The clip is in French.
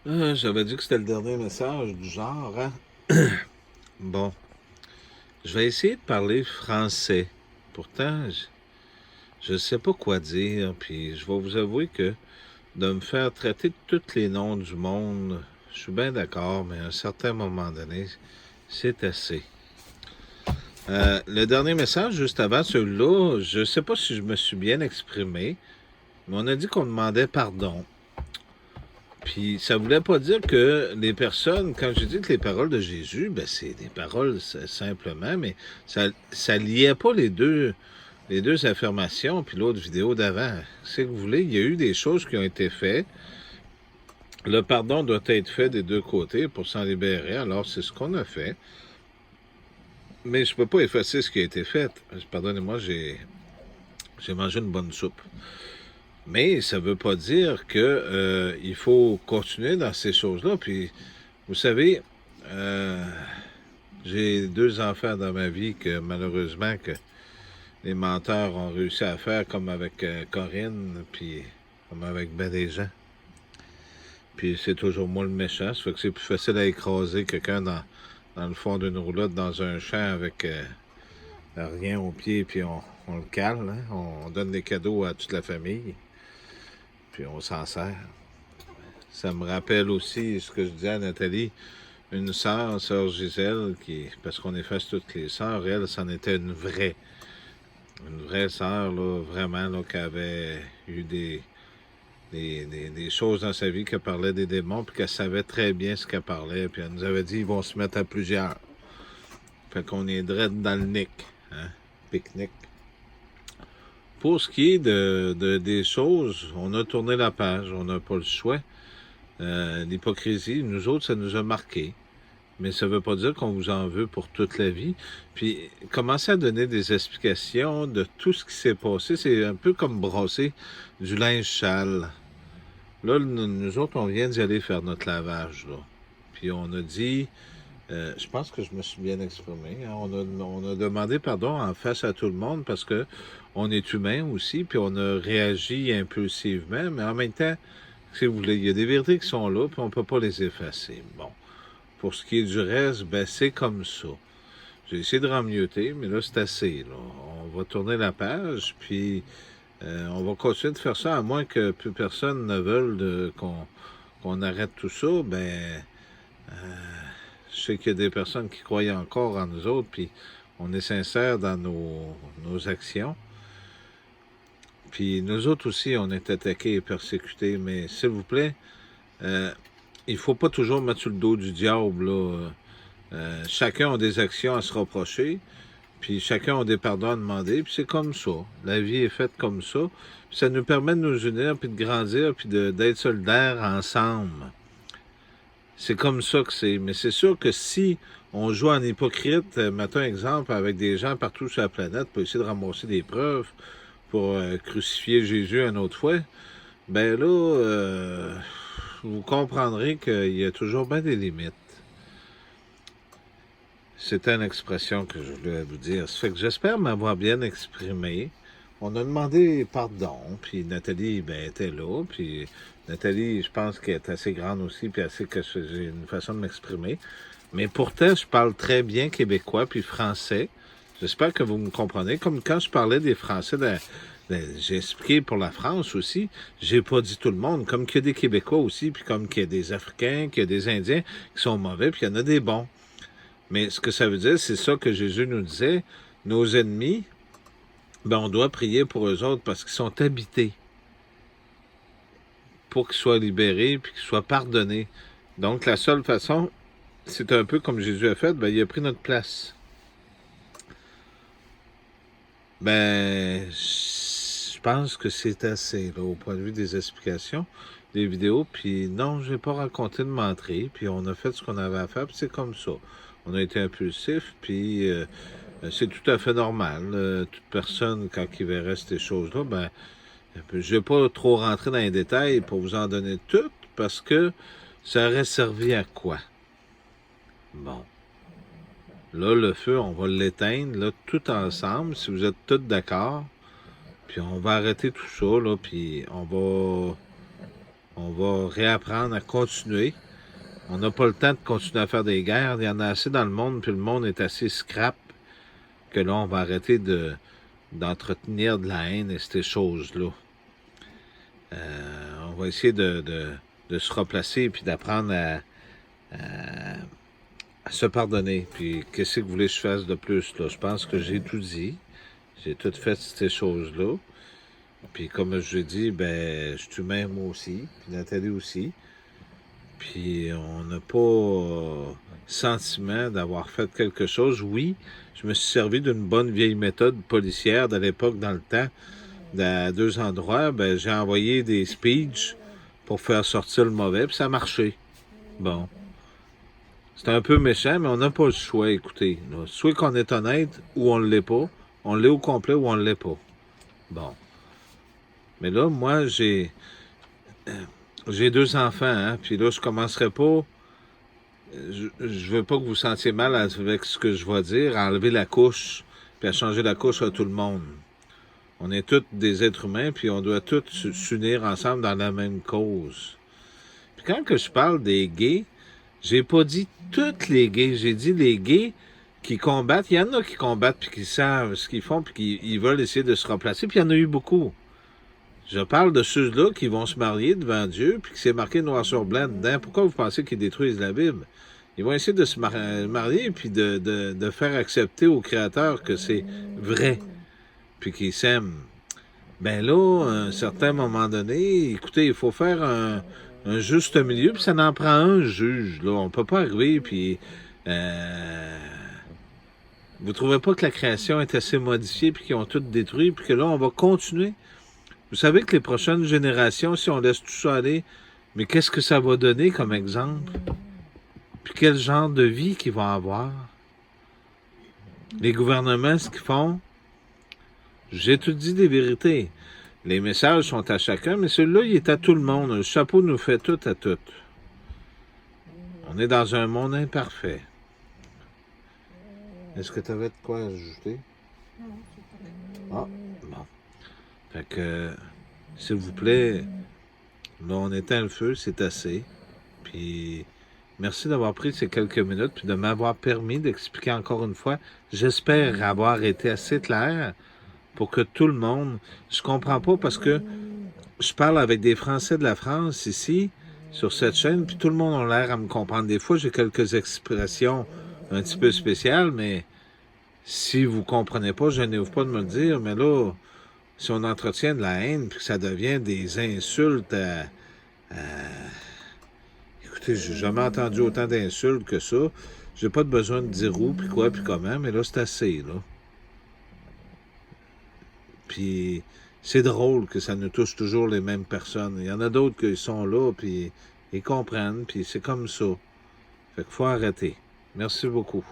J'avais dit que c'était le dernier message du genre, hein? Bon, je vais essayer de parler français. Pourtant, je sais pas quoi dire, puis je vais vous avouer que de me faire traiter de tous les noms du monde, je suis bien d'accord, mais à un certain moment donné, c'est assez. Le dernier message, juste avant celui-là, je sais pas si je me suis bien exprimé, mais on a dit qu'on demandait pardon. Puis ça voulait pas dire que les personnes, quand j'ai dit que les paroles de Jésus, ben c'est des paroles simplement, mais ça liait pas les deux affirmations puis l'autre vidéo d'avant. C'est que vous voulez, il y a eu des choses qui ont été faites. Le pardon doit être fait des deux côtés pour s'en libérer. Alors c'est ce qu'on a fait. Mais je peux pas effacer ce qui a été fait. Pardonnez-moi, j'ai mangé une bonne soupe. Mais ça veut pas dire que il faut continuer dans ces choses-là. Puis vous savez, euh, j'ai deux enfants dans ma vie que malheureusement que les menteurs ont réussi à faire comme avec Corinne, puis comme avec ben des gens. Puis c'est toujours moi le méchant, ça fait que c'est plus facile à écraser quelqu'un dans le fond d'une roulotte dans un champ avec rien au pied, puis on le cale, hein? On donne des cadeaux à toute la famille, puis on s'en sert. Ça me rappelle aussi ce que je disais à Nathalie, une sœur Gisèle, parce qu'on efface toutes les sœurs, elle, c'en était une vraie sœur, là, vraiment, là, qui avait eu des choses dans sa vie, qui parlait des démons, puis qu'elle savait très bien ce qu'elle parlait, puis elle nous avait dit, ils vont se mettre à plusieurs. Fait qu'on est direct dans le nick, hein, pique-nique. Pour ce qui est des choses, on a tourné la page, on n'a pas le choix. L'hypocrisie, nous autres, ça nous a marqué. Mais ça ne veut pas dire qu'on vous en veut pour toute la vie. Puis, commencer à donner des explications de tout ce qui s'est passé, c'est un peu comme brasser du linge sale. Là, nous autres, on vient d'y aller faire notre lavage, là. Puis, on a dit, je pense que je me suis bien exprimé, hein, on a demandé pardon en face à tout le monde parce que on est humain aussi, puis on a réagi impulsivement, mais en même temps, si vous voulez, il y a des vérités qui sont là, puis on ne peut pas les effacer. Bon. Pour ce qui est du reste, ben c'est comme ça. J'ai essayé de remioter, mais là, c'est assez. Là. On va tourner la page, puis on va continuer de faire ça, à moins que plus personne ne veuille qu'on arrête tout ça. Ben, je sais qu'il y a des personnes qui croient encore en nous autres, puis on est sincère dans nos actions. Puis nous autres aussi, on est attaqués et persécutés, mais s'il vous plaît, euh, il faut pas toujours mettre sur le dos du diable, là. Chacun a des actions à se reprocher, puis chacun a des pardons à demander, puis c'est comme ça. La vie est faite comme ça. Puis ça nous permet de nous unir, puis de grandir, puis d'être solidaires ensemble. C'est comme ça que c'est. Mais c'est sûr que si on joue en hypocrite, mettons un exemple, avec des gens partout sur la planète pour essayer de ramasser des preuves pour crucifier Jésus une autre fois, ben là, vous comprendrez qu'il y a toujours bien des limites. C'était une expression que je voulais vous dire. Ça fait que j'espère m'avoir bien exprimé. On a demandé pardon, puis Nathalie, ben, était là, puis Nathalie, je pense qu'elle est assez grande aussi, puis elle sait que j'ai une façon de m'exprimer. Mais pourtant, je parle très bien québécois puis français. J'espère que vous me comprenez. Comme quand je parlais des Français, j'ai expliqué pour la France aussi, j'ai pas dit tout le monde, comme qu'il y a des Québécois aussi, puis comme qu'il y a des Africains, qu'il y a des Indiens qui sont mauvais, puis il y en a des bons. Mais ce que ça veut dire, c'est ça que Jésus nous disait. Nos ennemis, ben, on doit prier pour eux autres parce qu'ils sont habités, pour qu'ils soient libérés puis qu'ils soient pardonnés. Donc, la seule façon, c'est un peu comme Jésus a fait, ben, il a pris notre place. Ben, je pense que c'est assez, là, au point de vue des explications, des vidéos. Puis non, je n'ai pas raconté de menterie, puis on a fait ce qu'on avait à faire, puis c'est comme ça. On a été impulsif, puis c'est tout à fait normal. Toute personne, quand il verrait ces choses-là, ben, je vais pas trop rentrer dans les détails pour vous en donner toutes, parce que ça aurait servi à quoi? Bon. Là, le feu, on va l'éteindre, là, tout ensemble, si vous êtes tous d'accord. Puis on va arrêter tout ça, là, puis On va réapprendre à continuer. On n'a pas le temps de continuer à faire des guerres. Il y en a assez dans le monde, puis le monde est assez scrap que là, on va arrêter d'entretenir de la haine et ces choses-là. On va essayer de se replacer puis d'apprendre à se pardonner. Puis, qu'est-ce que vous voulez que je fasse de plus, là? Je pense que j'ai tout dit. J'ai tout fait ces choses-là. Puis, comme je l'ai dit, ben, je suis humain, moi aussi. Puis, Nathalie aussi. Puis, on n'a pas sentiment d'avoir fait quelque chose. Oui, je me suis servi d'une bonne vieille méthode policière de l'époque, dans le temps, à 2 endroits. Ben, j'ai envoyé des speeches pour faire sortir le mauvais, puis ça a marché. Bon. C'est un peu méchant, mais on n'a pas le choix, écoutez. Là. Soit qu'on est honnête ou on ne l'est pas. On l'est au complet ou on ne l'est pas. Bon. Mais là, moi, j'ai 2 enfants, hein, puis là, je commencerai pas... Je veux pas que vous sentiez mal avec ce que je vais dire, à enlever la couche, puis à changer la couche à tout le monde. On est tous des êtres humains, puis on doit tous s'unir ensemble dans la même cause. Puis quand que je parle des gays, j'ai pas dit toutes les gays, j'ai dit les gays qui combattent. Il y en a qui combattent, puis qui savent ce qu'ils font, puis qui veulent essayer de se remplacer, puis il y en a eu beaucoup. Je parle de ceux-là qui vont se marier devant Dieu, puis qui s'est marqué noir sur blanc dedans. Pourquoi vous pensez qu'ils détruisent la Bible? Ils vont essayer de se marier, puis de faire accepter au Créateur que c'est vrai, puis qu'ils s'aiment. Ben là, à un certain moment donné, écoutez, il faut faire un juste milieu, puis ça n'en prend un juge. Là. On peut pas arriver, puis... vous trouvez pas que la création est assez modifiée, puis qu'ils ont tout détruit, puis que là, on va continuer? Vous savez que les prochaines générations, si on laisse tout ça aller, mais qu'est-ce que ça va donner comme exemple? Puis quel genre de vie qu'ils vont avoir? Les gouvernements, ce qu'ils font, j'ai tout dit des vérités. Les messages sont à chacun, mais celui-là, il est à tout le monde. Le chapeau nous fait tout à tout. On est dans un monde imparfait. Est-ce que tu avais de quoi ajouter? Ah, bon. Fait que, s'il vous plaît, là, on éteint le feu, c'est assez. Puis, merci d'avoir pris ces quelques minutes, puis de m'avoir permis d'expliquer encore une fois. J'espère avoir été assez clair pour que tout le monde... Je comprends pas parce que je parle avec des Français de la France ici, sur cette chaîne, puis tout le monde a l'air à me comprendre. Des fois, j'ai quelques expressions un petit peu spéciales, mais si vous comprenez pas, gênez-vous pas de me le dire, mais là... Si on entretient de la haine, puis que ça devient des insultes Écoutez, j'ai jamais entendu autant d'insultes que ça. J'ai pas de besoin de dire où, puis quoi, puis comment, mais là, c'est assez, là. Puis c'est drôle que ça nous touche toujours les mêmes personnes. Il y en a d'autres qui sont là, puis ils comprennent, puis c'est comme ça. Fait qu'il faut arrêter. Merci beaucoup.